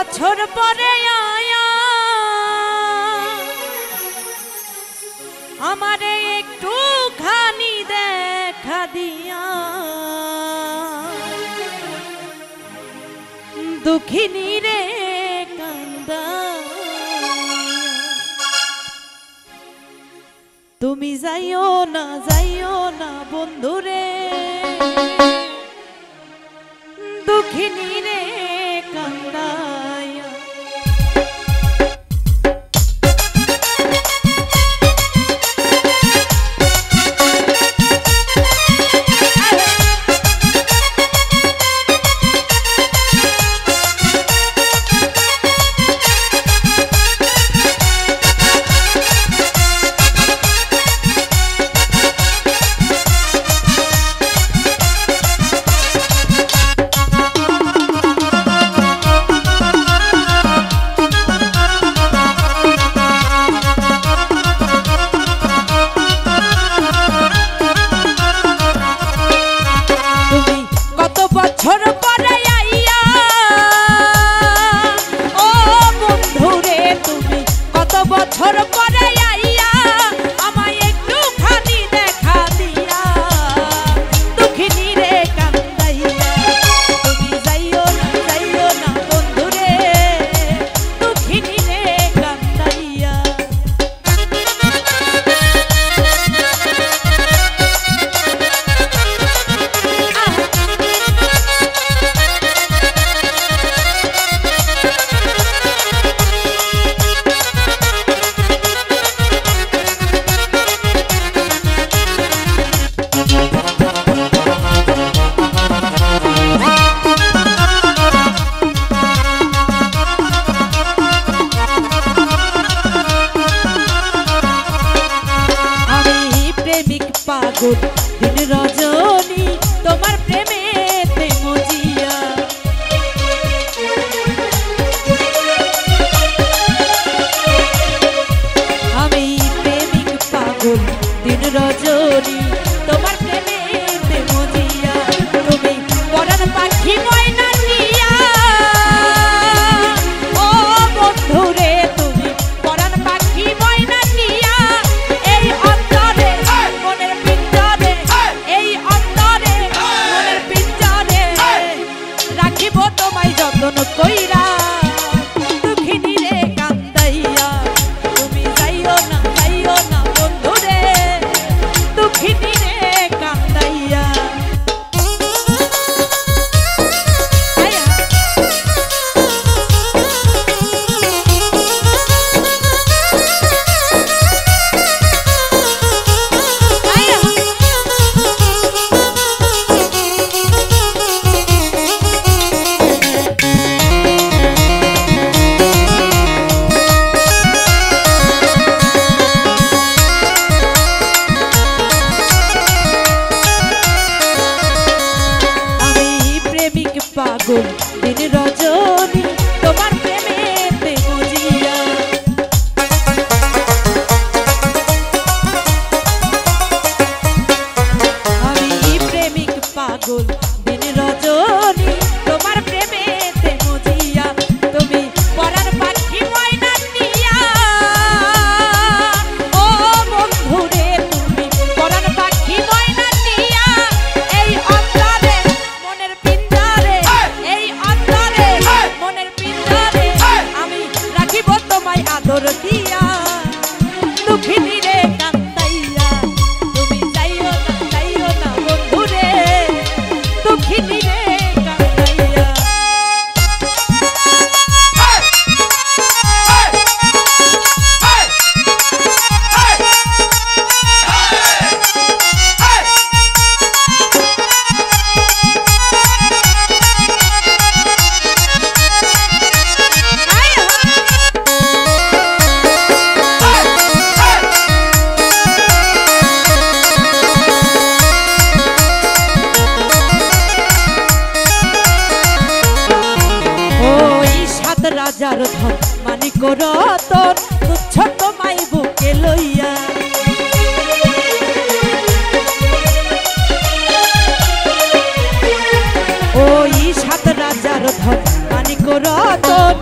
বছর পরে আয়া আমারে একটু খানি দেখা দিয়া দুঃখিনী রে কান্দা তুমি যাইও না বন্ধুরে দুঃখিনী রে কান্দায়া दिन रजनी तुम्हार प्रेमेते मजिया आमी प्रेमिक पागल दिन रजनी तुम्हार प्रेमेते मजिया तुमी परान पाखी मयना निया ओ बंधुरे तुमी परान पाखी मयना निया এই অন্তরে মনের পিঞ্জরে এই অন্তরে মনের পিঞ্জরে রাখিব তোমায় যতন কইরা দুঃখিনী রে কান্দাইয়া তুমি যাইও না বন্ধুরে দুঃখিনী রে কান্দাইয়া पागल दिन रजनी तुम्हार प्रेमेते मजिया आमी प्रेमिक पागल दिन रजनी तुम्हार प्रेमेते मजिया तुमी परान पाखी मयना निया ओ बंधुरे तुमी परान पाखी मयना निया এই অন্তরে মনের পিঞ্জরে মনের পিঞ্জরে আমি রাখিব তোমায় আদর দিয়া দুঃখিনী রে কান্দাইয়া তুমি যাইও না বন্ধুরে দুঃখিনী রে কান্দাইয়া রাজার ধন মানিক রতন তুচ্ছ তোমায় বুকে লইয়া ওই সাত রাজার ধন মানিক রতন